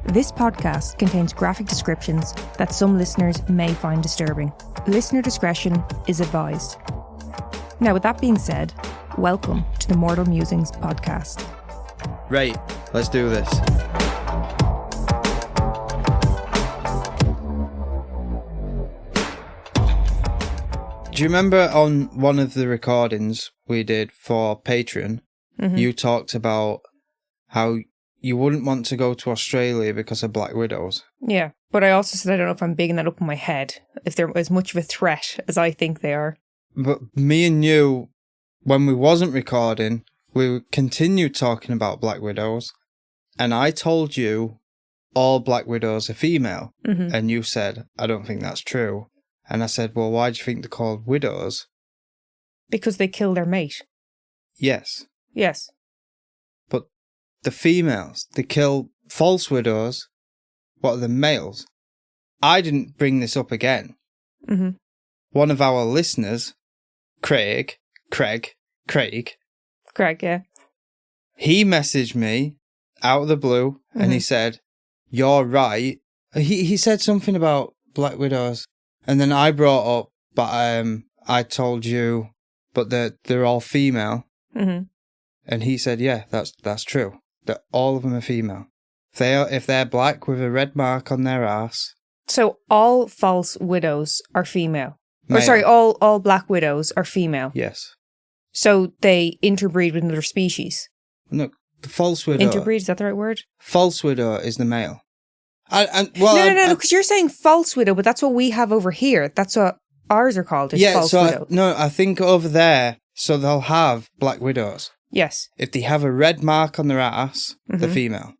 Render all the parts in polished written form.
This podcast contains graphic descriptions that some listeners may find disturbing. Listener discretion is advised. Now, with that being said, welcome to the Mortal Musings podcast. Right, let's do this. Do you remember on one of the recordings we did for Patreon, you talked about how you wouldn't want to go to Australia because of black widows? Yeah, but I also said I don't know if I'm bigging that up in my head, if they're as much of a threat as I think they are. But me and you, when we wasn't recording, we continued talking about black widows, and I told you all black widows are female, and you said, I don't think that's true. And I said, well, why do you think they're called widows? Because they kill their mate. Yes. Yes. But the females, they kill false widows. What are the males? I didn't bring this up again. One of our listeners, Craig, yeah. He messaged me out of the blue and he said, you're right. He said something about black widows. And then I brought up, but I told you, but they're all female. And he said, yeah, that's true. That all of them are female. If they're black with a red mark on their ass. So all false widows are female. Male. Or sorry, all black widows are female. Yes. So they interbreed with another species. No, the false widow. Interbreed, is that the right word? False widow is the male. No, because you're saying false widow, but that's what we have over here. That's what ours are called, false widow. I think over there, so they'll have black widows. Yes. If they have a red mark on their ass, they're female.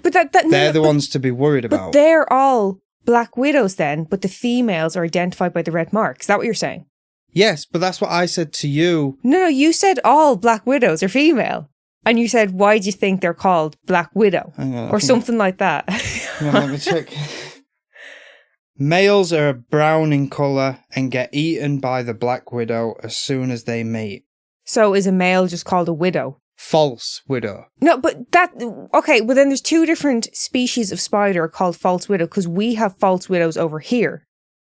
But they're the ones to be worried about. But they're all black widows then, but the females are identified by the red mark. Is that what you're saying? Yes, but that's what I said to you. No, you said all black widows are female. And you said, why do you think they're called black widow? Or something like that. Let me check. Males are brown in colour and get eaten by the black widow as soon as they mate. So is a male just called a widow? False widow. No, but okay, well then there's two different species of spider called false widow, because we have false widows over here.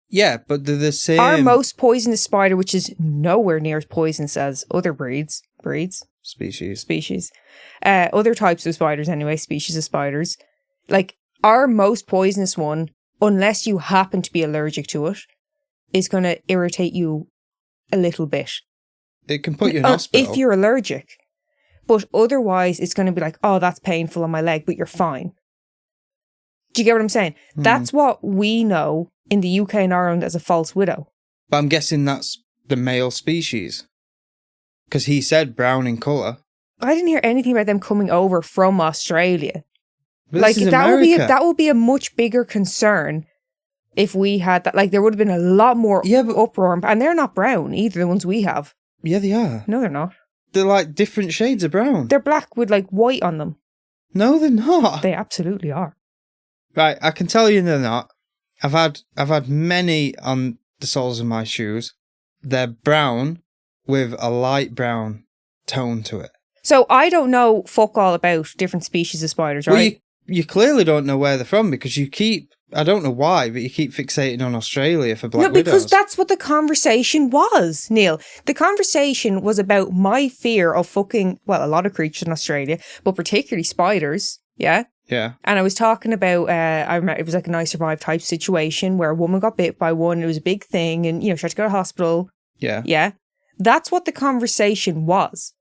Yeah, but they're the same. Our most poisonous spider, which is nowhere near as poisonous as other breeds. Species. Other types of spiders anyway, species of spiders. Like, our most poisonous one, unless you happen to be allergic to it, is going to irritate you a little bit. It can put you in hospital. If you're allergic. But otherwise, it's going to be like, oh, that's painful on my leg, but you're fine. Do you get what I'm saying? That's what we know in the UK and Ireland as a false widow. But I'm guessing that's the male species. Because he said brown in colour. I didn't hear anything about them coming over from Australia. But like, this is that would be a much bigger concern if we had that. Like, there would have been a lot more uproar. And they're not brown either, the ones we have. Yeah, they are. No, they're not. They're like different shades of brown. They're black with like white on them. No, they're not. They absolutely are. Right, I can tell you they're not. I've had many on the soles of my shoes. They're brown with a light brown tone to it. So I don't know fuck all about different species of spiders, right? Well, you clearly don't know where they're from because you keep, I don't know why, but you keep fixating on Australia for black widows. No, because that's what the conversation was, Neil. The conversation was about my fear of fucking, well, a lot of creatures in Australia, but particularly spiders, yeah? Yeah. And I was talking about, I remember it was like an I Survived type situation where a woman got bit by one, it was a big thing, and, she had to go to hospital. Yeah. Yeah. That's what the conversation was,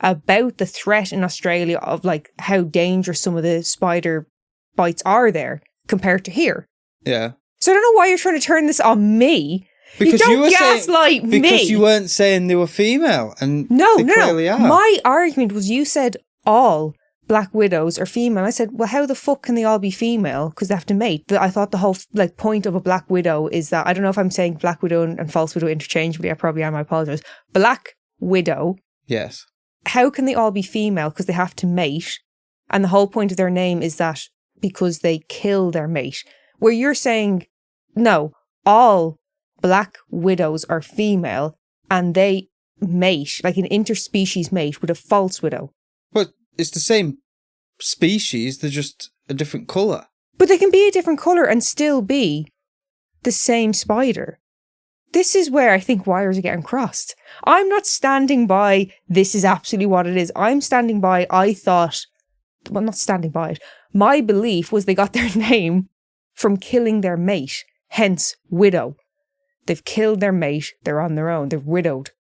about the threat in Australia of like how dangerous some of the spider bites are there compared to here. Yeah. So I don't know why you're trying to turn this on me. Because you were gaslight me. Because you weren't saying they were female, and they clearly are. My argument was you said all black widows are female. I said, well, how the fuck can they all be female? Because they have to mate. I thought the whole point of a black widow is that, I don't know if I'm saying black widow and false widow interchangeably. I probably am. I apologize. Black widow. Yes. How can they all be female? Because they have to mate. And the whole point of their name is that because they kill their mate. Where you're saying, no, all black widows are female and they mate, like an interspecies mate with a false widow. But it's the same species, they're just a different colour. But they can be a different colour and still be the same spider. This is where I think wires are getting crossed. I'm not standing by, this is absolutely what it is. I'm standing by, not standing by it. My belief was they got their name from killing their mate, hence widow. They've killed their mate, they're on their own, they're widowed.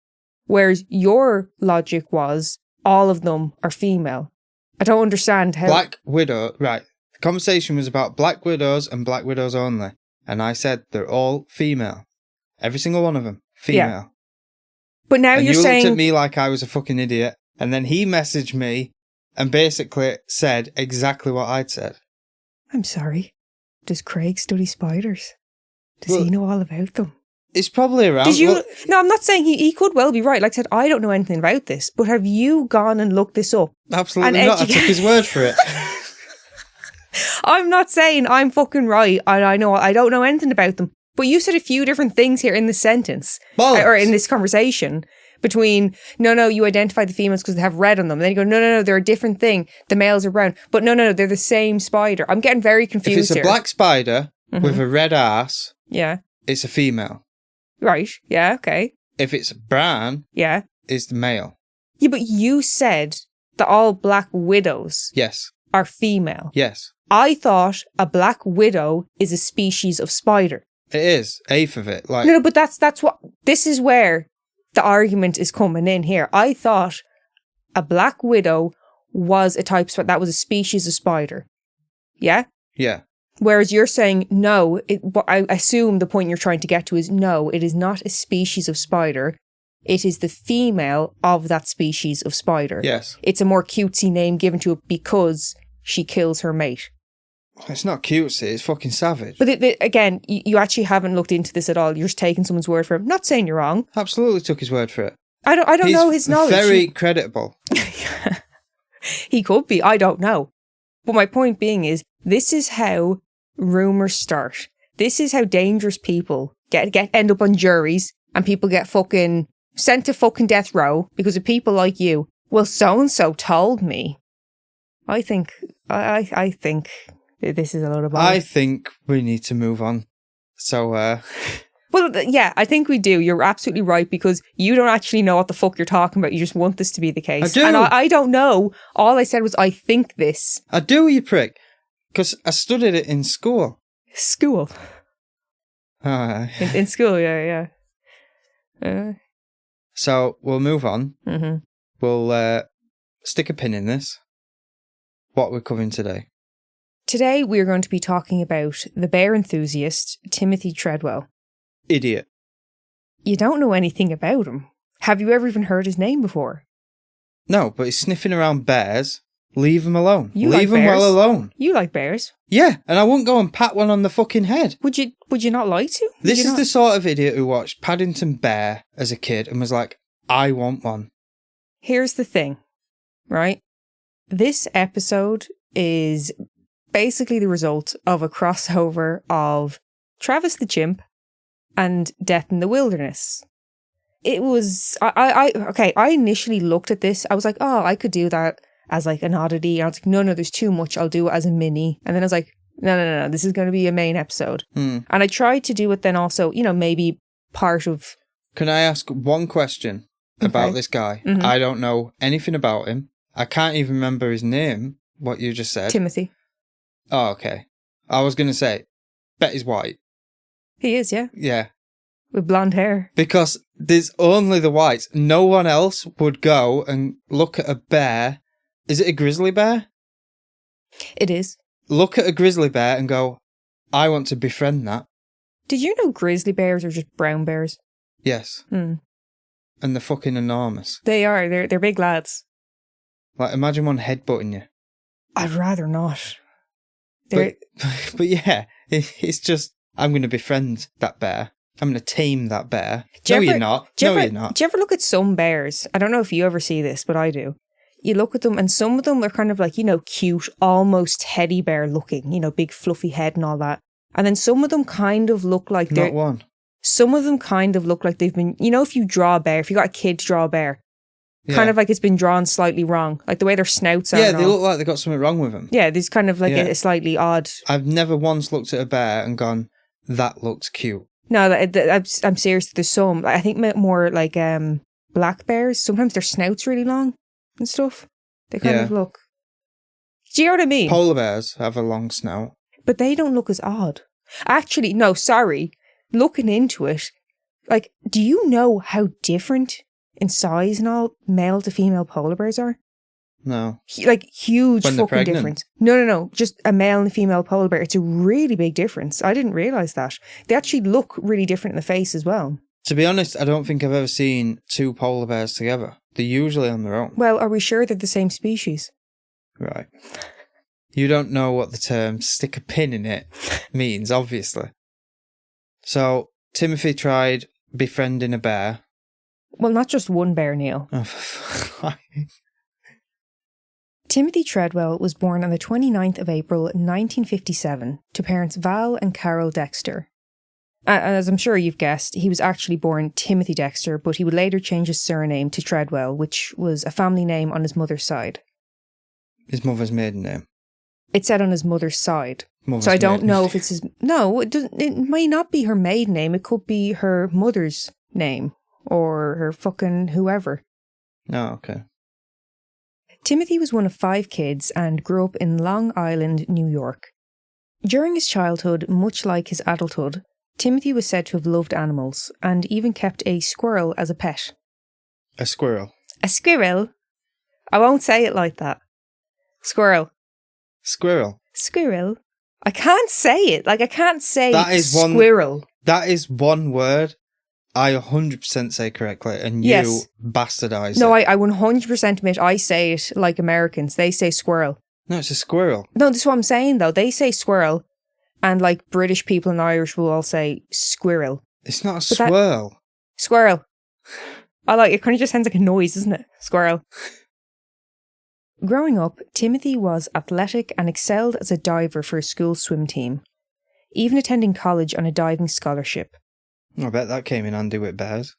Whereas your logic was, all of them are female. I don't understand how... Black widow, right. The conversation was about black widows and black widows only. And I said they're all female. Every single one of them. Female. Yeah. But now you're saying... you looked at me like I was a fucking idiot. And then he messaged me and basically said exactly what I'd said. I'm sorry. Does Craig study spiders? Does he know all about them? It's probably around... No, I'm not saying he could well be right. Like I said, I don't know anything about this. But have you gone and looked this up? Absolutely not. I took his word for it. I'm not saying I'm fucking right. I don't know anything about them. But you said a few different things here in this sentence. Or in this conversation. Between, no, you identify the females because they have red on them. And then you go, no, they're a different thing. The males are brown. But no, they're the same spider. I'm getting very confused here. If it's a black spider with a red ass, yeah, it's a female. Right, yeah, okay. If it's brown, yeah, it's the male. Yeah, but you said that all black widows are female. Yes. I thought a black widow is a species of spider. It is, eighth of it. Like No, but that's what, this is where the argument is coming in here. I thought a black widow was a type, that was a species of spider. Yeah? Yeah. Whereas you're saying, no, I assume the point you're trying to get to is, no, it is not a species of spider. It is the female of that species of spider. Yes. It's a more cutesy name given to it because she kills her mate. It's not cutesy, it's fucking savage. But again, you actually haven't looked into this at all. You're just taking someone's word for it. Not saying you're wrong. Absolutely took his word for it. I don't know his knowledge. Very credible. He could be. I don't know. But my point being is, this is how rumours start. This is how dangerous people end up on juries and people get fucking sent to fucking death row because of people like you. Well, so-and-so told me. I think this is a lot of bother. I think we need to move on. So, Well, yeah, I think we do. You're absolutely right because you don't actually know what the fuck you're talking about. You just want this to be the case. I do. And I don't know. All I said was, I think this. I do, you prick. Because I studied it in school. School? In school, yeah. So, we'll move on. Mm-hmm. We'll stick a pin in this. What we're covering today. Today, we're going to be talking about the bear enthusiast, Timothy Treadwell. Idiot. You don't know anything about him. Have you ever even heard his name before? No, but he's sniffing around bears. Leave him alone. Leave him well alone. You like bears? Yeah, and I wouldn't go and pat one on the fucking head. Would you not like to? This is the sort of idiot who watched Paddington Bear as a kid and was like, I want one. Here's the thing, right? This episode is basically the result of a crossover of Travis the Chimp and Death in the Wilderness. It was, I initially looked at this, I was like, oh, I could do that as like an oddity. And I was like, no, there's too much, I'll do it as a mini. And then I was like, no, this is going to be a main episode. And I tried to do it then also, maybe part of... Can I ask one question about this guy? Mm-hmm. I don't know anything about him. I can't even remember his name, what you just said. Timothy. Oh, okay. I was going to say, bet he's white. He is, yeah. Yeah. With blonde hair. Because there's only the whites. No one else would go and look at a bear. Is it a grizzly bear? It is. Look at a grizzly bear and go, I want to befriend that. Did you know grizzly bears are just brown bears? Yes. And they're fucking enormous. They are. They're big lads. Like, imagine one headbutting you. I'd rather not. But yeah, it's just, I'm going to befriend that bear. I'm going to tame that bear. You're not. Do you ever look at some bears? I don't know if you ever see this, but I do. You look at them and some of them are kind of like, cute, almost teddy bear looking, big fluffy head and all that. And then some of them kind of look like they're... Not one. Some of them kind of look like they've been... if you draw a bear, if you got a kid to draw a bear, Kind of like it's been drawn slightly wrong. Like the way their snouts are. Yeah, they look like they've got something wrong with them. Yeah, there's kind of like a slightly odd... I've never once looked at a bear and gone, that looks cute. No, I'm serious. There's some, I think more like black bears. Sometimes their snout's really long and stuff. They kind of look... Do you know what I mean? Polar bears have a long snout. But they don't look as odd. Actually, no, sorry. Looking into it, like, do you know how different in size and all male to female polar bears are? No. Like, huge when fucking difference. No. Just a male and a female polar bear. It's a really big difference. I didn't realise that. They actually look really different in the face as well. To be honest, I don't think I've ever seen two polar bears together. They're usually on their own. Well, are we sure they're the same species? Right. You don't know what the term stick a pin in it means, obviously. So, Timothy tried befriending a bear. Well, not just one bear, Neil. Timothy Treadwell was born on the 29th of April 1957 to parents Val and Carol Dexter. As I'm sure you've guessed, he was actually born Timothy Dexter, but he would later change his surname to Treadwell, which was a family name on his mother's side. His mother's maiden name? It said on his mother's side. Mother's I don't know if it's his... No, it may not be her maiden name. It could be her mother's name. Or her fucking whoever. Oh, okay. Timothy was one of 5 kids and grew up in Long Island, New York. During his childhood, much like his adulthood, Timothy was said to have loved animals and even kept a squirrel as a pet. A squirrel? A squirrel? I won't say it like that. Squirrel. Squirrel? Squirrel. I can't say it. Like, I can't say squirrel. That is one word I 100% say correctly, and you bastardize it. No, I 100% admit I say it like Americans. They say squirrel. No, it's a squirrel. No, that's what I'm saying, though. They say squirrel, and like British people and Irish will all say squirrel. It's not a swirl. Squirrel. I like it. It kind of just sounds like a noise, doesn't it? Squirrel. Growing up, Timothy was athletic and excelled as a diver for a school swim team, even attending college on a diving scholarship. I bet that came in handy with bears.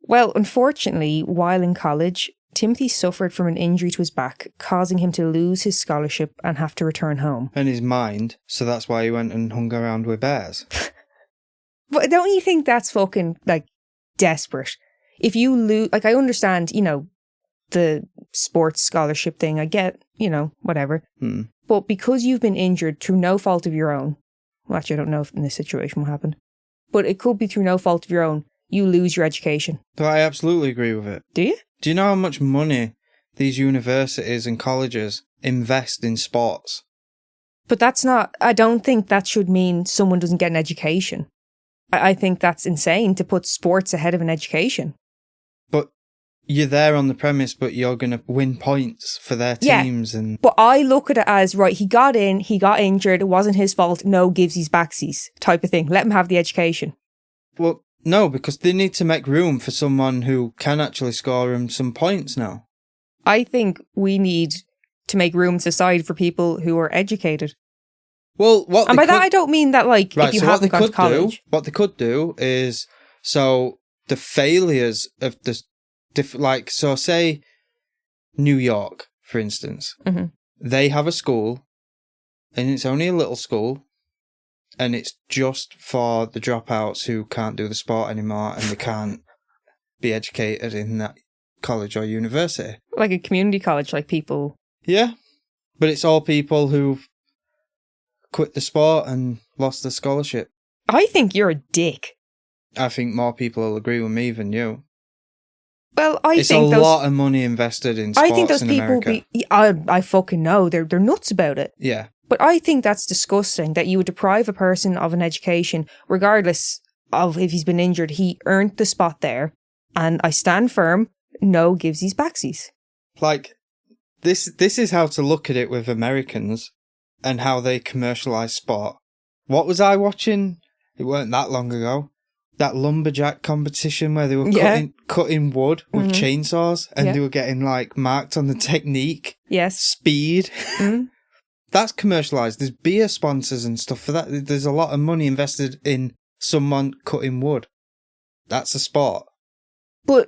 Well, unfortunately, while in college, Timothy suffered from an injury to his back, causing him to lose his scholarship and have to return home. And his mind, so that's why he went and hung around with bears. But don't you think that's fucking, like, desperate? If you lose... Like, I understand, you know, the sports scholarship thing, I get, you know, whatever. But because you've been injured through no fault of your own... Well, actually, I don't know if in this situation what happened. But it could be through no fault of your own. You lose your education. I absolutely agree with it. Do you? Do you know how much money these universities and colleges invest in sports? But that's not... I don't think that should mean someone doesn't get an education. I think that's insane to put sports ahead of an education. But you're there on the premise, but you're going to win points for their teams. Yeah, and but I look at it as, right, he got in, he got injured, it wasn't his fault, no givesies backsies type of thing. Let him have the education. Well, no, because they need to make room for someone who can actually score him some points now. I think we need to make room in society for people who are educated. Well, and by that I don't mean that, like, if you haven't gone to college. What they could do is, so the failures of the like, so say New York, for instance, they have a school, and it's only a little school, and it's just for the dropouts who can't do the sport anymore, and they can't be educated in that college or university. Like a community college, like people. Yeah, but it's all people who've quit the sport and lost the scholarship. I think you're a dick. I think more people will agree with me than you. Well, it's a lot of money invested in sports. I think those in people America. I fucking know. They're nuts about it. Yeah. But I think that's disgusting that you would deprive a person of an education, regardless of if he's been injured. He earned the spot there, and I stand firm. No givesies backsies. Like, this is how to look at it with Americans and how they commercialise sport. What was I watching? It weren't that long ago. That lumberjack competition where they were cutting wood with chainsaws, and they were getting, like, marked on the technique. Yes. Speed. That's commercialised. There's beer sponsors and stuff for that. There's a lot of money invested in someone cutting wood. That's a sport. But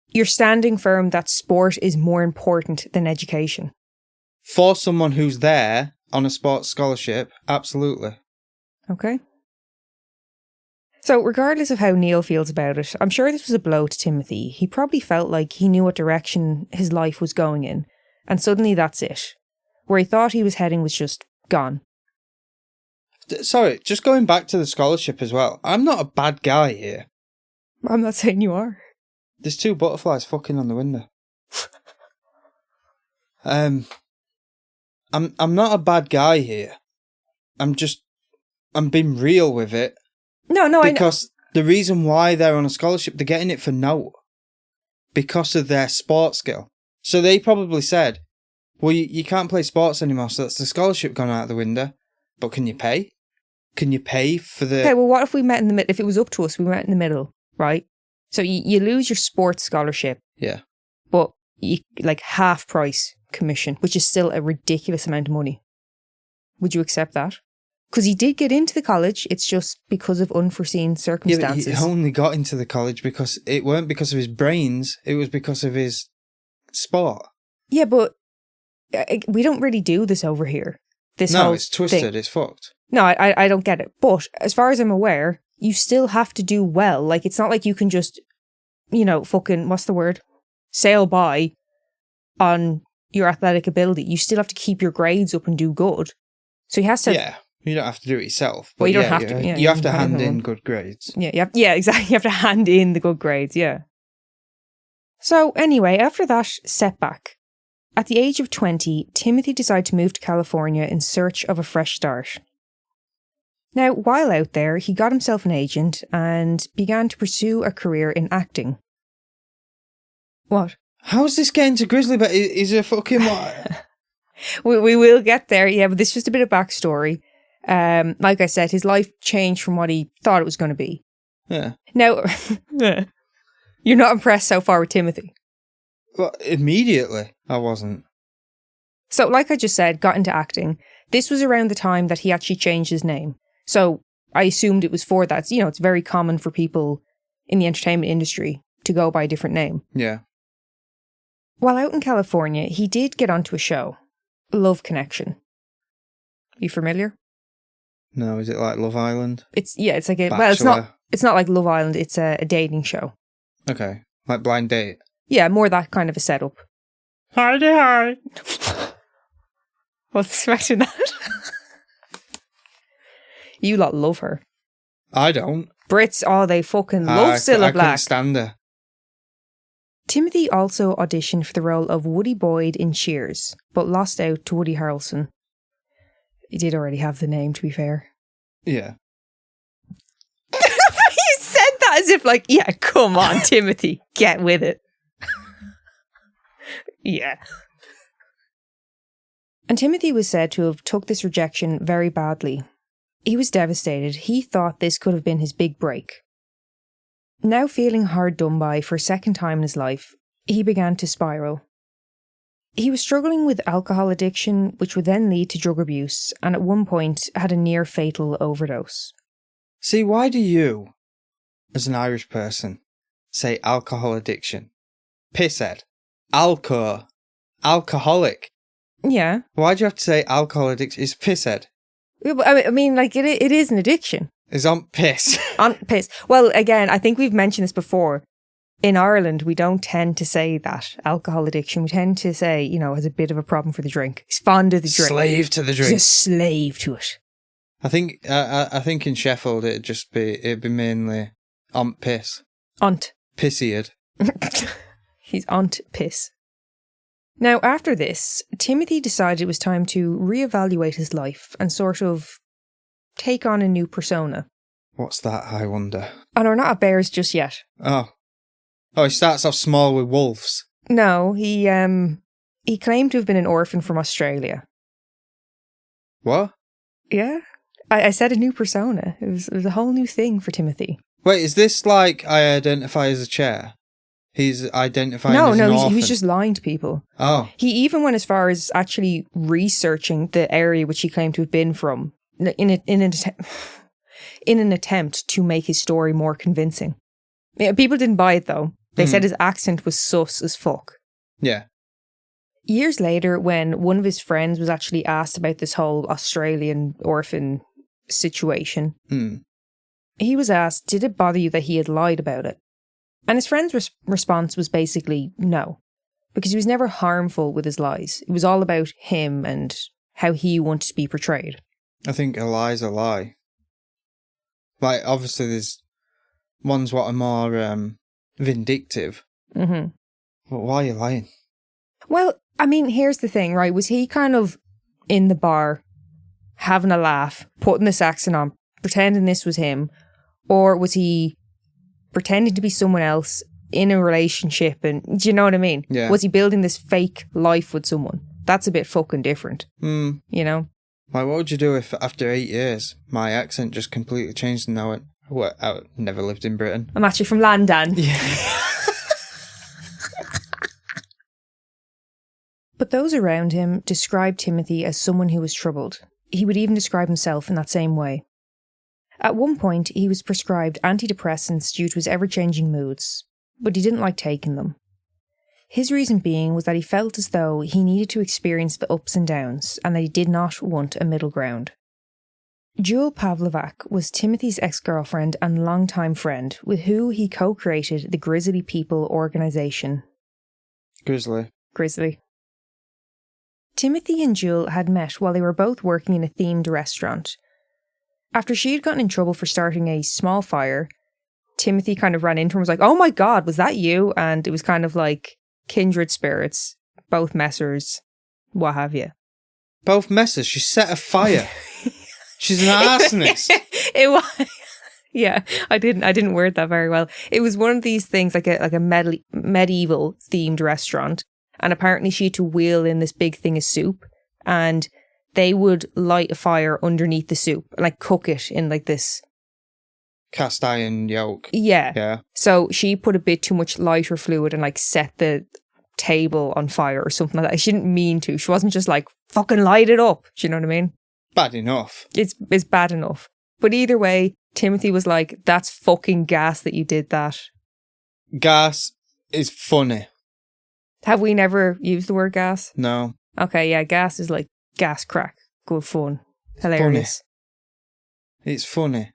You're standing firm that sport is more important than education. For someone who's there on a sports scholarship, absolutely. Okay. So regardless of how Neil feels about it, I'm sure this was a blow to Timothy. He probably felt like he knew what direction his life was going in, and suddenly that's it. Where he thought he was heading was just gone. Sorry, just going back to the scholarship as well. I'm not a bad guy here. I'm not saying you are. There's 2 butterflies fucking on the window. I'm not a bad guy here. I'm being real with it. No, because the reason why they're on a scholarship, they're getting it for note. Because of their sports skill. So they probably said, well, you can't play sports anymore, so that's the scholarship gone out the window. But can you pay? Can you pay for the... Okay, well, what if we met in the middle? If it was up to us, we met in the middle, right? So you lose your sports scholarship. Yeah. But you like half price commission, which is still a ridiculous amount of money. Would you accept that? Because he did get into the college, it's just because of unforeseen circumstances. Yeah, but he only got into the college because it weren't because of his brains, it was because of his sport. Yeah, but we don't really do this over here. No, it's twisted, it's fucked. No, I don't get it. But as far as I'm aware, you still have to do well. Like, it's not like you can just, fucking, what's the word? Sail by on your athletic ability. You still have to keep your grades up and do good. So he has to... Yeah. You don't have to do it yourself. But well, you don't have to. Yeah, you have to hand in good grades. Yeah, exactly. You have to hand in the good grades, yeah. So anyway, after that setback, at the age of 20, Timothy decided to move to California in search of a fresh start. Now, while out there, he got himself an agent and began to pursue a career in acting. What? How's this getting to Grizzly Bear? Is it fucking what? we will get there, yeah, but this is just a bit of backstory. Like I said, his life changed from what he thought it was going to be. Yeah. Now, you're not impressed so far with Timothy? Well, immediately, I wasn't. So, like I just said, got into acting. This was around the time that he actually changed his name. So, I assumed it was for that. It's very common for people in the entertainment industry to go by a different name. Yeah. While out in California, he did get onto a show, Love Connection. You familiar? No, is it like Love Island? It's like a... Bachelor. Well, it's not like Love Island, it's a dating show. Okay, like Blind Date? Yeah, more that kind of a setup. Hi. What's expecting that? You lot love her. I don't. Brits, they fucking love Cilla Black. I couldn't stand her. Timothy also auditioned for the role of Woody Boyd in Cheers, but lost out to Woody Harrelson. He did already have the name, to be fair. Yeah. You said that as if yeah, come on, Timothy, get with it. Yeah. And Timothy was said to have took this rejection very badly. He was devastated. He thought this could have been his big break. Now feeling hard done by for a second time in his life, he began to spiral. He was struggling with alcohol addiction, which would then lead to drug abuse, and at one point had a near fatal overdose. See, why do you, as an Irish person, say alcohol addiction? Pisshead. Alcoholic. Yeah. Why do you have to say alcohol addiction? It's pisshead. I mean, it is an addiction. It's on piss. On piss. Well, again, I think we've mentioned this before. In Ireland, we don't tend to say that, alcohol addiction. We tend to say, has a bit of a problem for the drink. He's fond of the drink. Slave to the drink. He's a slave to it. I think in Sheffield it'd be mainly ont piss. Ont. Pissiad. He's ont piss. Now, after this, Timothy decided it was time to reevaluate his life and sort of take on a new persona. What's that, I wonder? Oh, no, we're not at bears just yet. Oh, he starts off small with wolves. No, he claimed to have been an orphan from Australia. What? Yeah. I said a new persona. It was a whole new thing for Timothy. Wait, is this like I identify as a chair? He's identifying as an orphan? He was just lying to people. Oh. He even went as far as actually researching the area which he claimed to have been from in an attempt to make his story more convincing. Yeah, people didn't buy it though. They said his accent was sus as fuck. Yeah. Years later, when one of his friends was actually asked about this whole Australian orphan situation, he was asked, did it bother you that he had lied about it? And his friend's response was basically no, because he was never harmful with his lies. It was all about him and how he wanted to be portrayed. I think a lie's a lie. Like, obviously there's ones what are more vindictive. Mm-hmm. But why are you lying? Well, I mean, here's the thing, right? Was he kind of in the bar, having a laugh, putting this accent on, pretending this was him? Or was he pretending to be someone else in a relationship? And do you know what I mean? Yeah. Was he building this fake life with someone? That's a bit fucking different. You know? Like, what would you do if after 8 years, my accent just completely changed and I never lived in Britain? I'm actually from London. Yeah. But those around him described Timothy as someone who was troubled. He would even describe himself in that same way. At one point, he was prescribed antidepressants due to his ever-changing moods, but he didn't like taking them. His reason being was that he felt as though he needed to experience the ups and downs, and that he did not want a middle ground. Jewel Pavlovac was Timothy's ex-girlfriend and longtime friend, with who he co-created the Grizzly People organisation. Grizzly. Timothy and Jewel had met while they were both working in a themed restaurant. After she had gotten in trouble for starting a small fire, Timothy kind of ran into her and was like, "Oh my God, was that you?" And it was kind of like kindred spirits, both messers, what have you. Both messers? She set a fire. She's an arsonist. It was. Yeah, I didn't word that very well. It was one of these things like a medieval themed restaurant. And apparently she had to wheel in this big thing of soup, and they would light a fire underneath the soup and like cook it in like this cast iron yolk. Yeah. So she put a bit too much lighter fluid and like set the table on fire or something like that. She didn't mean to. She wasn't just like, fucking light it up. Do you know what I mean? Bad enough. It's bad enough. But either way, Timothy was like, that's fucking gas that you did that. Gas is funny. Have we never used the word gas? No. Okay, yeah, gas is like gas crack. Good fun. Hilarious. Funny. It's funny.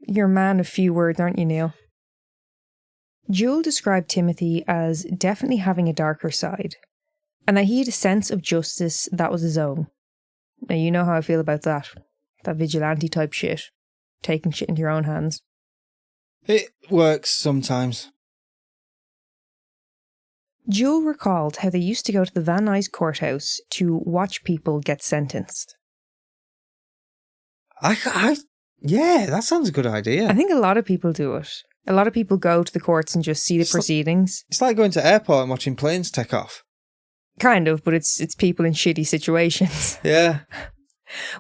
You're a man of few words, aren't you, Neil? Jewel described Timothy as definitely having a darker side, and that he had a sense of justice that was his own. Now, you know how I feel about that. That vigilante type shit. Taking shit into your own hands. It works sometimes. Jewel recalled how they used to go to the Van Nuys courthouse to watch people get sentenced. Yeah, that sounds a good idea. I think a lot of people do it. A lot of people go to the courts and just see the proceedings. It's like going to airport and watching planes take off. Kind of, but it's people in shitty situations. Yeah.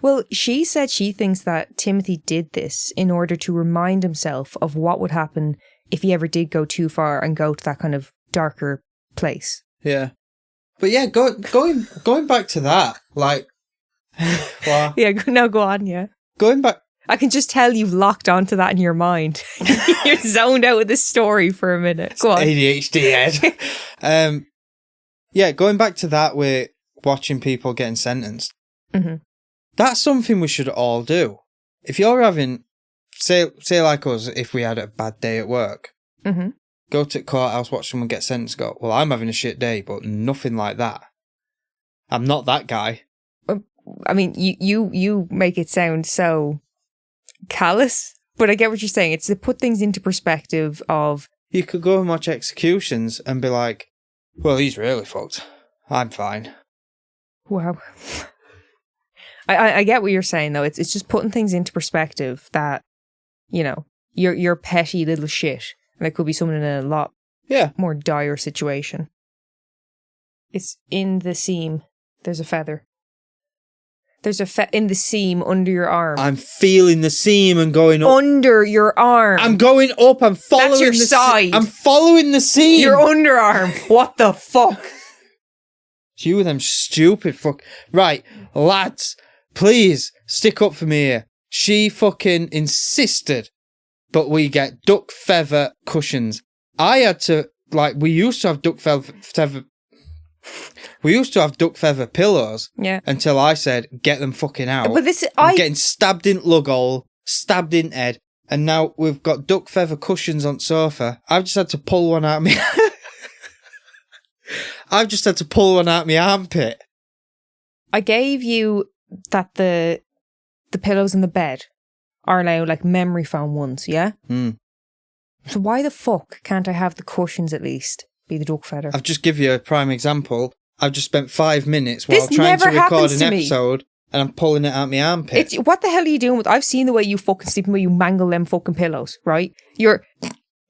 Well, she said she thinks that Timothy did this in order to remind himself of what would happen if he ever did go too far and go to that kind of darker place. Yeah. But yeah, going back to that, like... wow. Yeah, now go on, yeah. Going back... I can just tell you've locked onto that in your mind. You're zoned out with this story for a minute. Go on. ADHD head. Yeah, going back to that with watching people getting sentenced. Mm-hmm. That's something we should all do. If you're having, say like us, if we had a bad day at work, mm-hmm. Go to the courthouse, watch someone get sentenced, go, well, I'm having a shit day, but nothing like that. I'm not that guy. I mean, you make it sound so callous, but I get what you're saying. It's to put things into perspective of... You could go and watch executions and be like, well, he's really fucked. I'm fine. Wow. I get what you're saying, though. It's just putting things into perspective that, you know, you're petty little shit. And it could be someone in a lot more dire situation. It's in the seam. There's a feather. There's in the seam under your arm. I'm feeling the seam and going up. Under your arm. I'm going up. I'm following That's your side. I'm following the seam. Your underarm. What the fuck? You and them stupid fuck. Right, lads, please stick up for me here. She fucking insisted, but we get duck feather cushions. I had to, like, we used to have duck feather pillows. Yeah. Until I said, get them fucking out. But I'm getting stabbed in lug hole, stabbed in head, and now we've got duck feather cushions on sofa. I've just had to pull one out of me. I've just had to pull one out of my armpit. I gave you that the pillows in the bed are now like memory foam ones, yeah? So why the fuck can't I have the cushions at least be the duck feather? I've just give you a prime example. I've just spent 5 minutes while trying to record an episode and I'm pulling it out my armpit. What the hell are you doing with... I've seen the way you fucking sleep and the way you mangle them fucking pillows, right? You're...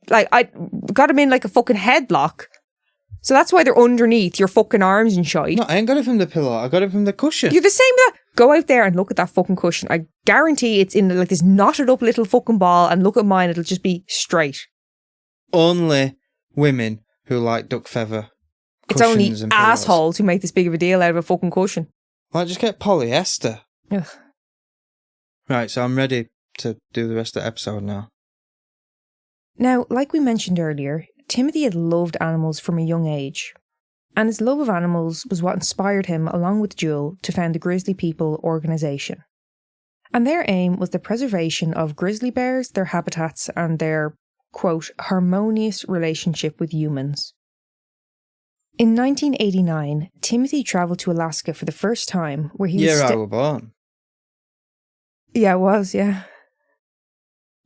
Like, I got them in like a fucking headlock. So that's why they're underneath your fucking arms and shite. No, I ain't got it from the pillow. I got it from the cushion. You're the same with that. Go out there and look at that fucking cushion. I guarantee it's in like this knotted up little fucking ball, and look at mine, it'll just be straight. Only women who like duck feather. It's only assholes who make this big of a deal out of a fucking cushion. Well, just get polyester. Ugh. Right, so I'm ready to do the rest of the episode now. Now, like we mentioned earlier, Timothy had loved animals from a young age. And his love of animals was what inspired him, along with Jewel, to found the Grizzly People organisation. And their aim was the preservation of grizzly bears, their habitats, and their, quote, harmonious relationship with humans. In 1989, Timothy travelled to Alaska for the first time, where he was... I was born. Yeah, it was, yeah.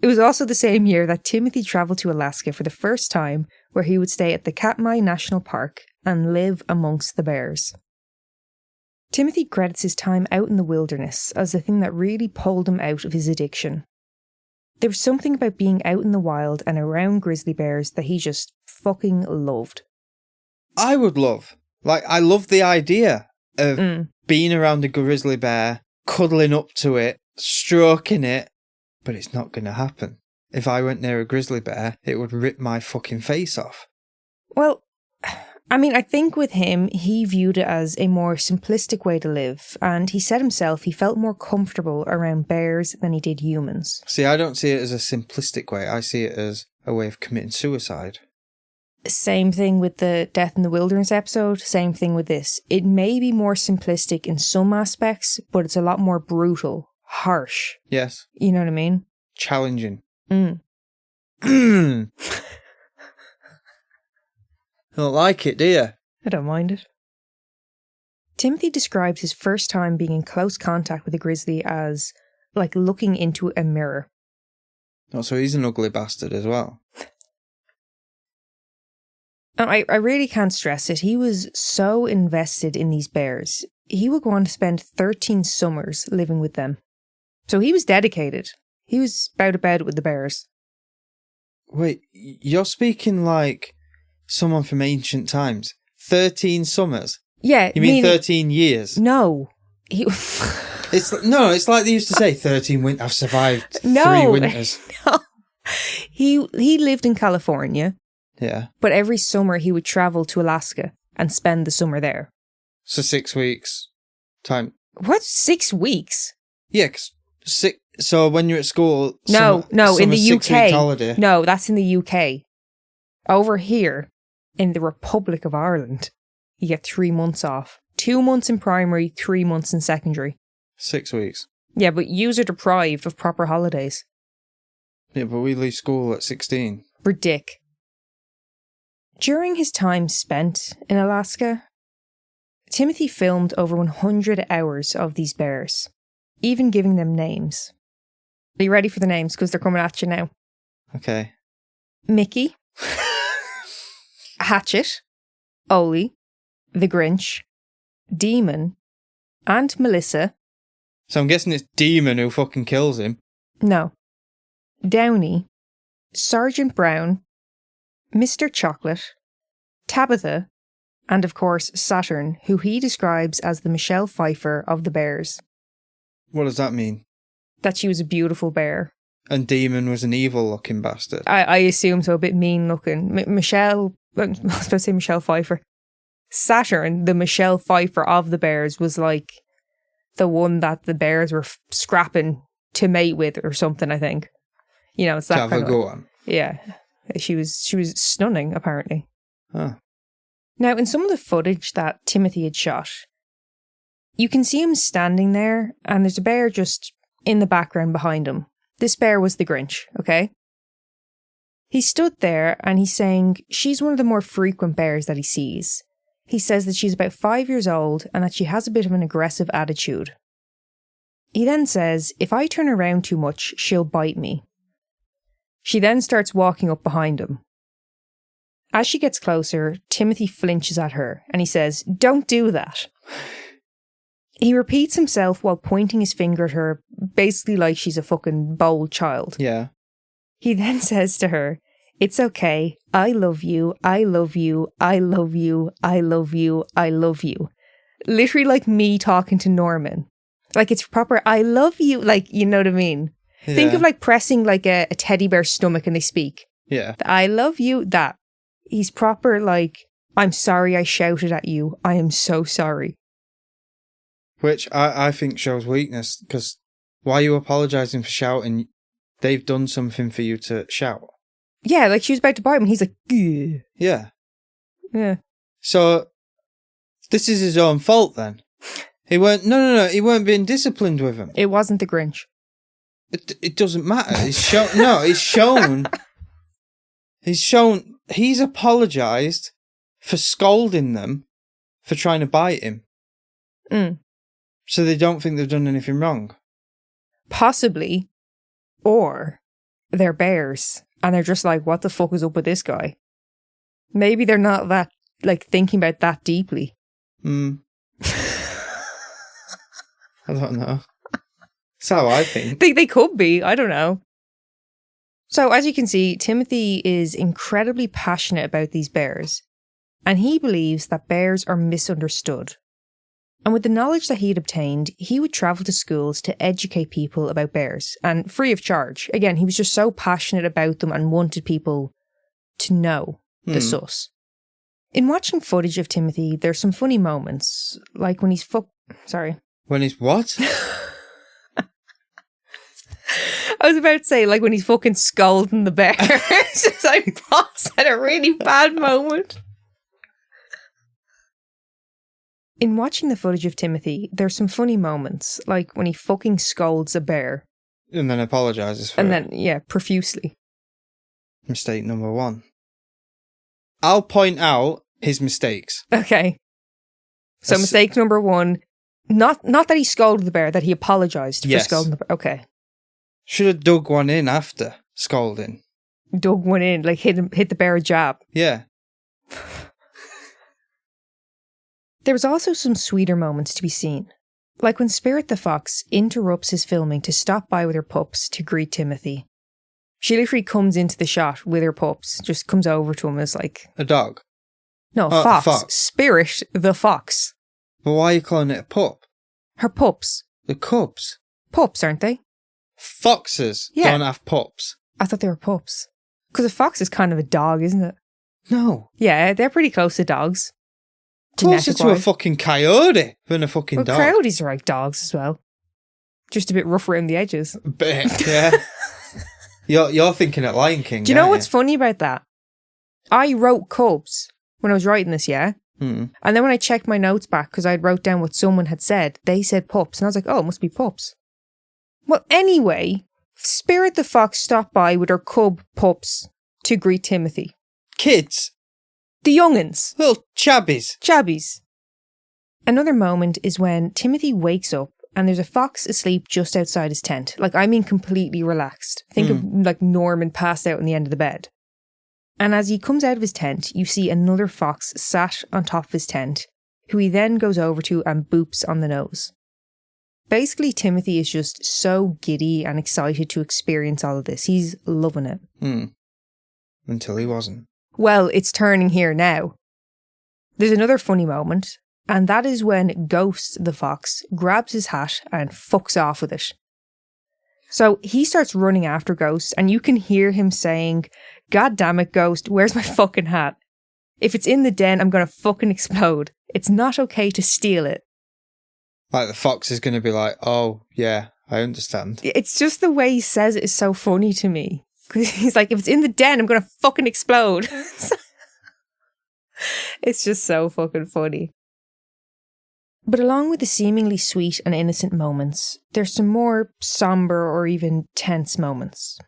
It was also the same year that Timothy travelled to Alaska for the first time, where he would stay at the Katmai National Park and live amongst the bears. Timothy credits his time out in the wilderness as the thing that really pulled him out of his addiction. There was something about being out in the wild and around grizzly bears that he just fucking loved. I would love. Like, I love the idea of being around a grizzly bear, cuddling up to it, stroking it, but it's not going to happen. If I went near a grizzly bear, it would rip my fucking face off. Well, I mean, I think with him, he viewed it as a more simplistic way to live, and he said himself he felt more comfortable around bears than he did humans. See, I don't see it as a simplistic way. I see it as a way of committing suicide. Same thing with the Death in the Wilderness episode, same thing with this. It may be more simplistic in some aspects, but it's a lot more brutal, harsh. Yes. You know what I mean? Challenging. Mm. You don't like it, do you? I don't mind it. Timothy describes his first time being in close contact with a grizzly as like looking into a mirror. Oh, so he's an ugly bastard as well. And I really can't stress it. He was so invested in these bears. He would go on to spend 13 summers living with them. So he was dedicated. He was about with the bears. Wait, you're speaking like someone from ancient times. 13 summers? Yeah. You mean 13 years? No. It's like they used to say, 13 winters. I've survived 3 winters. No. He lived in California. Yeah. But every summer he would travel to Alaska and spend the summer there. So 6 weeks time. What? 6 weeks? Yeah, so when you're at school... No, in the 6 week holiday. No, that's in the UK. Over here, in the Republic of Ireland, you get 3 months off. 2 months in primary, 3 months in secondary. 6 weeks. Yeah, but yous are deprived of proper holidays. Yeah, but we leave school at 16. Ridic. During his time spent in Alaska, Timothy filmed over 100 hours of these bears, even giving them names. Are you ready for the names? Because they're coming at you now. Okay. Mickey, Hatchet, Oli, the Grinch, Demon, and Melissa. So I'm guessing it's Demon who fucking kills him. No. Downey, Sergeant Brown, Mr. Chocolate, Tabitha, and of course Saturn, who he describes as the Michelle Pfeiffer of the bears. What does that mean? That she was a beautiful bear. And Demon was an evil-looking bastard. I assume so, a bit mean-looking. Michelle, I was supposed to say Michelle Pfeiffer. Saturn, the Michelle Pfeiffer of the bears, was like the one that the bears were scrapping to mate with or something, I think. You know, it's that to have kind a of... go on. Yeah. She was stunning, apparently. Huh. Now, in some of the footage that Timothy had shot, you can see him standing there, and there's a bear just in the background behind him. This bear was the Grinch, okay? He stood there, and he's saying she's one of the more frequent bears that he sees. He says that she's about 5 years old, and that she has a bit of an aggressive attitude. He then says, if I turn around too much, she'll bite me. She then starts walking up behind him. As she gets closer, Timothy flinches at her, and he says, don't do that. He repeats himself while pointing his finger at her, basically like she's a fucking bold child. Yeah. He then says to her, it's okay, I love you, I love you, I love you, I love you, I love you. Literally like me talking to Norman. Like it's proper, I love you, like, you know what I mean? Yeah. Think of like pressing like a teddy bear's stomach and they speak. Yeah. I love you, that. He's proper like, I'm sorry I shouted at you, I am so sorry. Which I think shows weakness, because why are you apologising for shouting? They've done something for you to shout. Yeah, like she was about to bite him. He's like, ugh. Yeah. Yeah. So, this is his own fault then? He weren't, no, he weren't being disciplined with him. It wasn't the Grinch. It doesn't matter. He's apologised for scolding them for trying to bite him. Mm. So they don't think they've done anything wrong. Possibly. Or they're bears and they're just like, what the fuck is up with this guy? Maybe they're not that, like, thinking about that deeply. I don't know. That's how I think. They could be. I don't know. So as you can see, Timothy is incredibly passionate about these bears. And he believes that bears are misunderstood. And with the knowledge that he'd obtained, he would travel to schools to educate people about bears, and free of charge. Again, he was just so passionate about them and wanted people to know the sus. In watching footage of Timothy, there's some funny moments, like when he's When he's what? I was about to say, like when he's fucking scolding the bear. It's just like, boss had a really bad moment. In watching the footage of Timothy, there's some funny moments, like when he fucking scolds a bear. And then apologises for it. And then, yeah, profusely. Mistake number 1. I'll point out his mistakes. Okay. So mistake number 1, not that he scolded the bear, that he apologised for scolding the bear. Okay. Should have dug one in after scolding. Dug one in, like hit the bear a jab. Yeah. There was also some sweeter moments to be seen, like when Spirit the Fox interrupts his filming to stop by with her pups to greet Timothy. She literally comes into the shot with her pups, just comes over to him as like... A dog? No, fox. Spirit the Fox. But why are you calling it a pup? Her pups. The cubs? Pups, aren't they? Foxes don't have pups. I thought they were pups. Because a fox is kind of a dog, isn't it? No. Yeah, they're pretty close to dogs. Closer to a fucking coyote than a fucking dog. Coyotes are like dogs as well. Just a bit rough around the edges. A bit, yeah. You're thinking at Lion King. Do you know what's funny about that? I wrote cubs when I was writing this, yeah? And then when I checked my notes back, because I'd wrote down what someone had said, they said pups. And I was like, oh, it must be pups. Well, anyway, Spirit the Fox stopped by with her cub pups to greet Timothy. Kids? The young'uns. Little chabbies. Chabbies. Another moment is when Timothy wakes up and there's a fox asleep just outside his tent. Like, I mean completely relaxed. Think of like Norman passed out on the end of the bed. And as he comes out of his tent, you see another fox sat on top of his tent, who he then goes over to and boops on the nose. Basically, Timothy is just so giddy and excited to experience all of this. He's loving it. Until he wasn't. Well, it's turning here now. There's another funny moment, and that is when Ghost the Fox grabs his hat and fucks off with it. So he starts running after Ghost, and you can hear him saying, God damn it, Ghost, where's my fucking hat? If it's in the den, I'm going to fucking explode. It's not okay to steal it. Like the fox is going to be like, oh, yeah, I understand. It's just the way he says it is so funny to me. Because he's like, if it's in the den, I'm going to fucking explode. It's just so fucking funny. But along with the seemingly sweet and innocent moments, there's some more somber or even tense moments.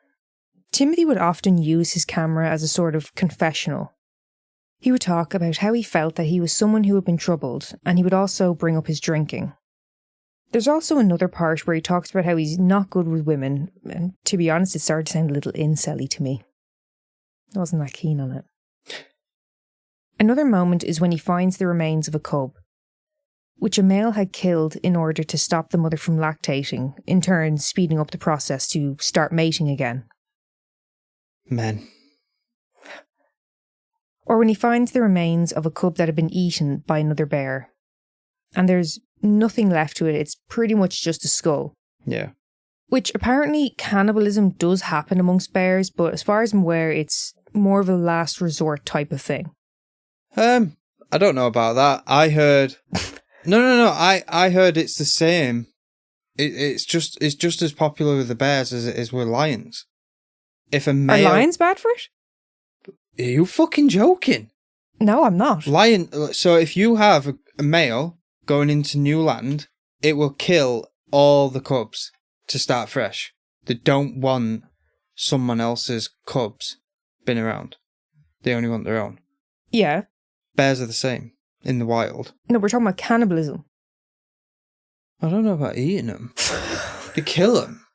Timothy would often use his camera as a sort of confessional. He would talk about how he felt that he was someone who had been troubled, and he would also bring up his drinking. There's also another part where he talks about how he's not good with women, and to be honest, it started to sound a little incel-y to me. I wasn't that keen on it. Another moment is when he finds the remains of a cub, which a male had killed in order to stop the mother from lactating, in turn speeding up the process to start mating again. Men. Or when he finds the remains of a cub that had been eaten by another bear. And there's nothing left to it, it's pretty much just a skull. Yeah. Which apparently cannibalism does happen amongst bears, but as far as I'm aware, it's more of a last resort type of thing. I don't know about that. I heard... No. I heard it's the same. It's just as popular with the bears as it is with lions. If a male... Are lions bad for it? Are you fucking joking? No, I'm not. So if you have a male going into new land, it will kill all the cubs to start fresh. They don't want someone else's cubs been around. They only want their own. Yeah. Bears are the same in the wild. No, we're talking about cannibalism. I don't know about eating them. They kill them.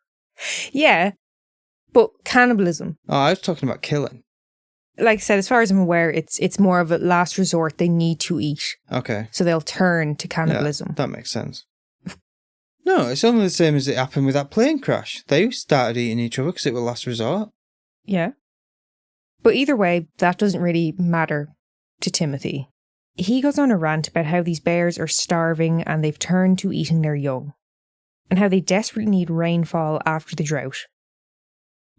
Yeah, but cannibalism. Oh, I was talking about killing. Like I said, as far as I'm aware, it's more of a last resort. They need to eat. Okay. So they'll turn to cannibalism. Yeah, that makes sense. No, it's only the same as it happened with that plane crash. They started eating each other because it was last resort. Yeah. But either way, that doesn't really matter to Timothy. He goes on a rant about how these bears are starving and they've turned to eating their young, and how they desperately need rainfall after the drought.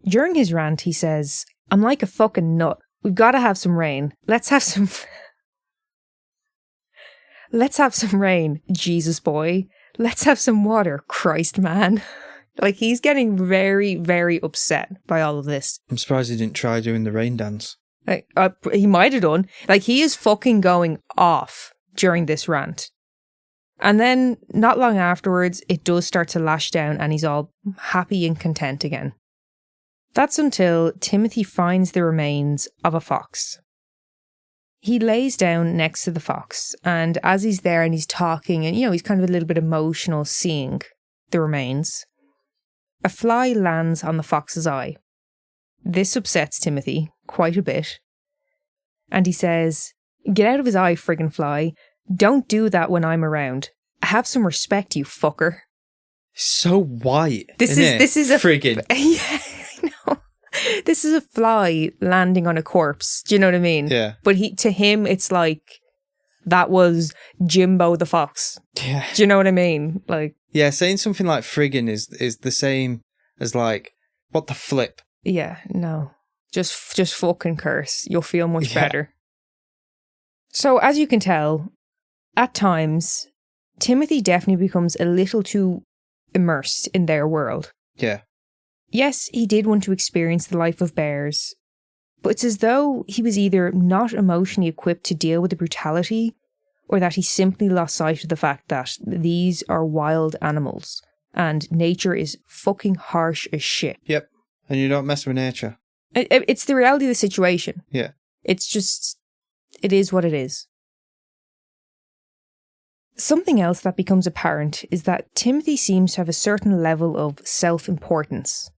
During his rant, he says, "I'm like a fucking nut. We've got to have some rain. Let's have some rain, Jesus boy. Let's have some water, Christ man." Like, he's getting very, very upset by all of this. I'm surprised he didn't try doing the rain dance. Like, he might have done. Like, he is fucking going off during this rant. And then, not long afterwards, it does start to lash down and he's all happy and content again. That's until Timothy finds the remains of a fox. He lays down next to the fox, and as he's there and he's talking, and he's kind of a little bit emotional seeing the remains, a fly lands on the fox's eye. This upsets Timothy quite a bit, and he says, "Get out of his eye, friggin' fly. Don't do that when I'm around. Have some respect, you fucker." So white. This is a friggin'. Yeah, I know. This is a fly landing on a corpse. Do you know what I mean? Yeah. But to him, it's like that was Jimbo the fox. Yeah. Do you know what I mean? Like, yeah, saying something like friggin' is the same as like, what the flip? Yeah, no. Just fucking curse. You'll feel much better. So, as you can tell, at times, Timothy definitely becomes a little too immersed in their world. Yeah. Yes, he did want to experience the life of bears, but it's as though he was either not emotionally equipped to deal with the brutality, or that he simply lost sight of the fact that these are wild animals, and nature is fucking harsh as shit. Yep. And you don't mess with nature. It's the reality of the situation. Yeah. It's just, it is what it is. Something else that becomes apparent is that Timothy seems to have a certain level of self-importance.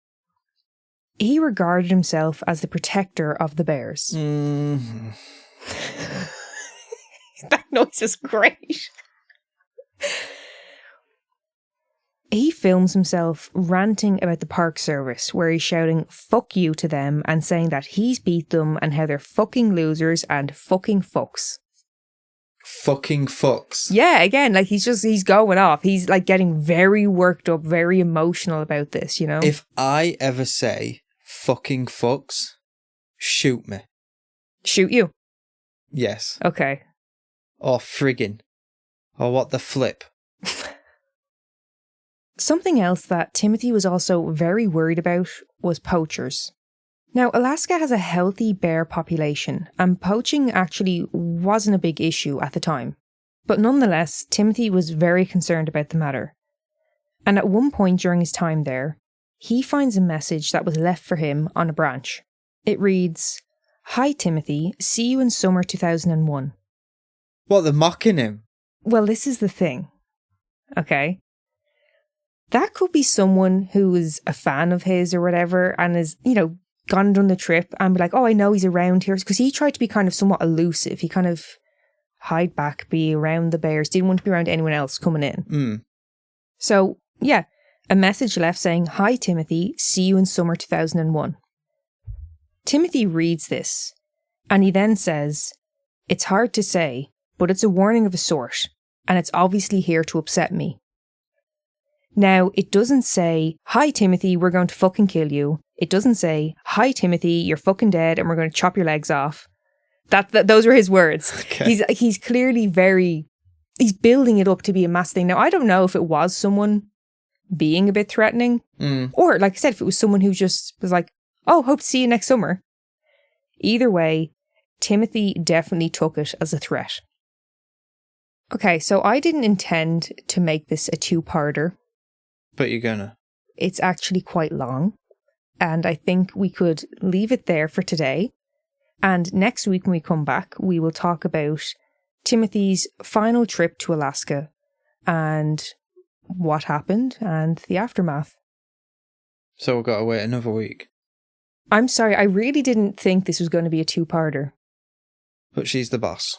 He regarded himself as the protector of the bears. Mm. That noise is great. He films himself ranting about the park service, where he's shouting "fuck you" to them and saying that he's beat them and how they're fucking losers and fucking fucks. Fucking fucks. Yeah, again, like he's going off. He's like getting very worked up, very emotional about this, If I ever say fucking fucks, shoot me. Shoot you? Yes. Okay. Or friggin'. Or what the flip. Something else that Timothy was also very worried about was poachers. Now, Alaska has a healthy bear population, and poaching actually wasn't a big issue at the time. But nonetheless, Timothy was very concerned about the matter. And at one point during his time there, he finds a message that was left for him on a branch. It reads, "Hi Timothy, see you in summer 2001. What, they're mocking him? Well, this is the thing. Okay. That could be someone who is a fan of his or whatever and is, gone and done the trip and be like, oh, I know he's around here. Because he tried to be kind of somewhat elusive. He kind of hide back, be around the bears, didn't want to be around anyone else coming in. Mm. So, yeah, a message left saying, "Hi Timothy, see you in summer 2001. Timothy reads this and he then says, "It's hard to say, but it's a warning of a sort, and it's obviously here to upset me." Now, it doesn't say, "Hi Timothy, we're going to fucking kill you." It doesn't say, "Hi Timothy, you're fucking dead and we're going to chop your legs off." Those are his words. Okay. He's clearly he's building it up to be a mass thing. Now, I don't know if it was someone being a bit threatening, or like I said, if it was someone who just was like, "Oh, hope to see you next summer." Either way, Timothy definitely took it as a threat. Okay, so I didn't intend to make this a two-parter. But you're gonna. It's actually quite long, and I think we could leave it there for today. And next week when we come back, we will talk about Timothy's final trip to Alaska and what happened and the aftermath. So we've got to wait another week. I'm sorry, I really didn't think this was going to be a two-parter. But she's the boss.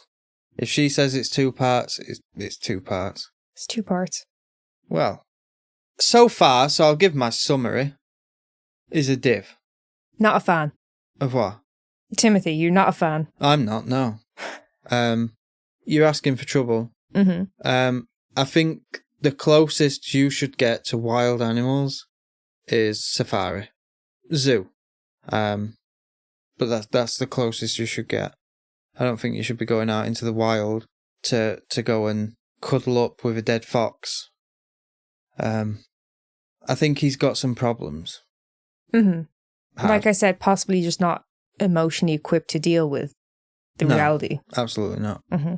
If she says it's 2 parts, it's 2 parts. It's 2 parts. Well, so far, so I'll give my summary, is a div. Not a fan. Of what? Timothy, you're not a fan. I'm not, no. You're asking for trouble. Mm-hmm. I think the closest you should get to wild animals is safari. Zoo. But that's the closest you should get. I don't think you should be going out into the wild to go and cuddle up with a dead fox. I think he's got some problems. Mm-hmm. Like I said, possibly just not emotionally equipped to deal with the reality. Absolutely not. Mm-hmm.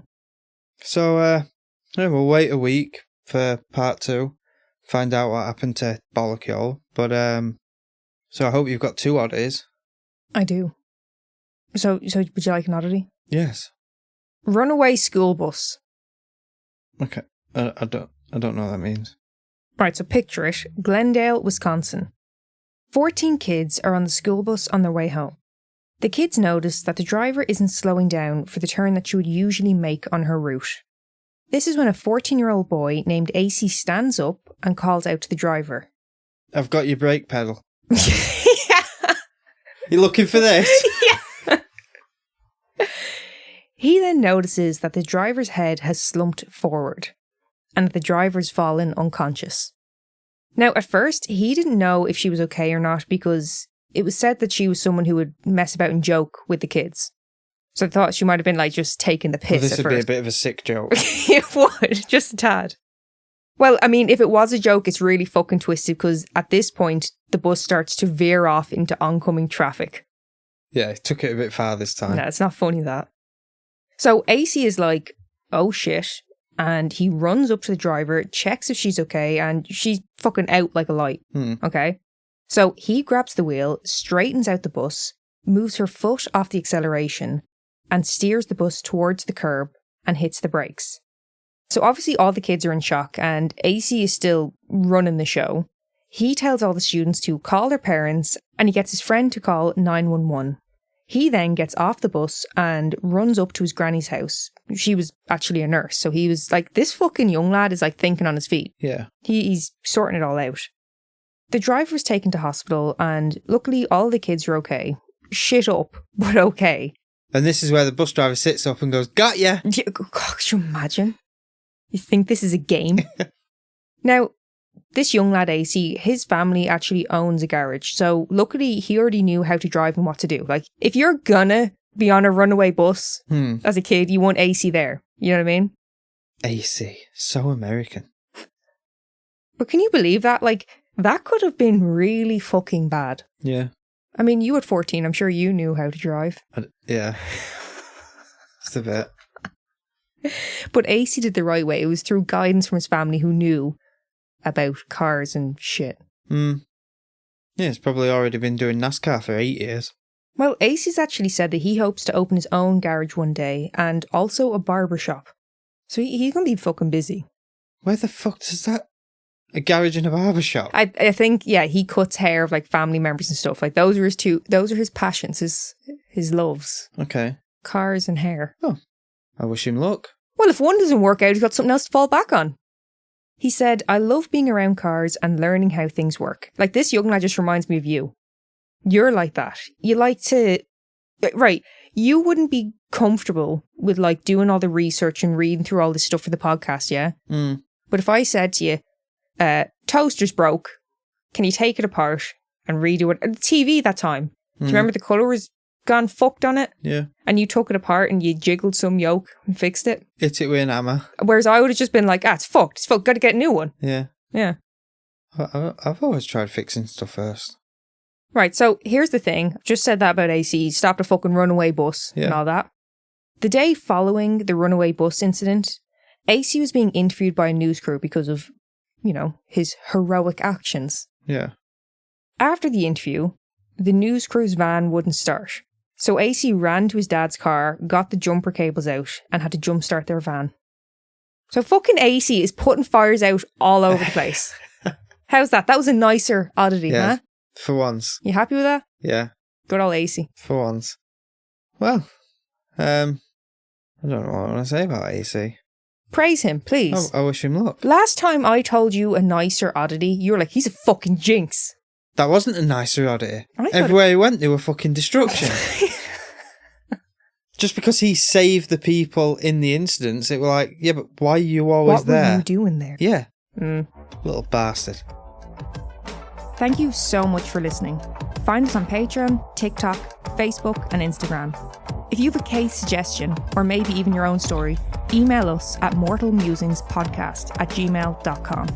So, we'll wait a week for part 2, find out what happened to Bollockall. But, so I hope you've got 2 oddities. I do. So would you like an oddity? Yes. Runaway school bus. Okay. I don't know what that means. Right, so picture it. Glendale, Wisconsin. 14 kids are on the school bus on their way home. The kids notice that the driver isn't slowing down for the turn that she would usually make on her route. This is when a 14-year-old boy named AC stands up and calls out to the driver. "I've got your brake pedal." Yeah. You looking for this? Yeah. He then notices that the driver's head has slumped forward and that the driver's fallen unconscious. Now, at first, he didn't know if she was okay or not because it was said that she was someone who would mess about and joke with the kids. So I thought she might have been like just taking the piss. Well, this would be a bit of a sick joke. It would, just a tad. Well, I mean, if it was a joke, it's really fucking twisted because at this point, the bus starts to veer off into oncoming traffic. Yeah, it took it a bit far this time. No, it's not funny, that. So AC is like, "Oh shit." And he runs up to the driver, checks if she's okay, and she's fucking out like a light. Okay? So he grabs the wheel, straightens out the bus, moves her foot off the acceleration, and steers the bus towards the curb and hits the brakes. So obviously all the kids are in shock, and AC is still running the show. He tells all the students to call their parents, and he gets his friend to call 911. He then gets off the bus and runs up to his granny's house. She was actually a nurse, so he was like, this fucking young lad is like thinking on his feet. Yeah. He's sorting it all out. The driver was taken to hospital, and luckily all the kids are okay. Shit up, but okay. And this is where the bus driver sits up and goes, "Got ya!" Yeah, God, could you imagine? You think this is a game? Now, this young lad, AC, his family actually owns a garage. So luckily, he already knew how to drive and what to do. Like, if you're gonna be on a runaway bus as a kid, you want AC there. You know what I mean? AC. So American. But can you believe that? Like, that could have been really fucking bad. Yeah. I mean, you at 14, I'm sure you knew how to drive. Yeah. Just a bit. But AC did the right way. It was through guidance from his family who knew about cars and shit. Yeah, he's probably already been doing NASCAR for 8 years. Well, Ace's actually said that he hopes to open his own garage one day and also a barber shop. So he's going to be fucking busy. Where the fuck does that... A garage and a barber shop? I think, yeah, he cuts hair of like family members and stuff. Like those are his passions, his loves. Okay. Cars and hair. Oh, I wish him luck. Well, if one doesn't work out, he's got something else to fall back on. He said, I love being around cars and learning how things work. Like this young lad just reminds me of you. You're like that. You like to... Right. You wouldn't be comfortable with like doing all the research and reading through all this stuff for the podcast, yeah? But if I said to you, toaster's broke, can you take it apart and redo it? The TV that time. Do you remember the colour was gone fucked on it? Yeah. And you took it apart and you jiggled some yoke and fixed it? Hit it with an hammer. Whereas I would have just been like, it's fucked. It's fucked. Got to get a new one. Yeah. Yeah. I've always tried fixing stuff first. Right, so here's the thing. Just said that about AC. Stopped a fucking runaway bus and all that. The day following the runaway bus incident, AC was being interviewed by a news crew because of, you know, his heroic actions. Yeah. After the interview, the news crew's van wouldn't start. So AC ran to his dad's car, got the jumper cables out, and had to jumpstart their van. So fucking AC is putting fires out all over the place. How's that? That was a nicer oddity, huh? For once. You happy with that? Yeah. Good old AC. For once. Well, I don't know what I want to say about AC. Praise him, please. I wish him luck. Last time I told you a nicer oddity, you were like, he's a fucking jinx. That wasn't a nicer oddity. Everywhere he went, there were fucking destruction. Just because he saved the people in the incidents, it were like, yeah, but why are you always there? What were you doing there? Yeah. Little bastard. Thank you so much for listening. Find us on Patreon, TikTok, Facebook, and Instagram. If you have a case suggestion, or maybe even your own story, email us at mortalmusingspodcast@gmail.com.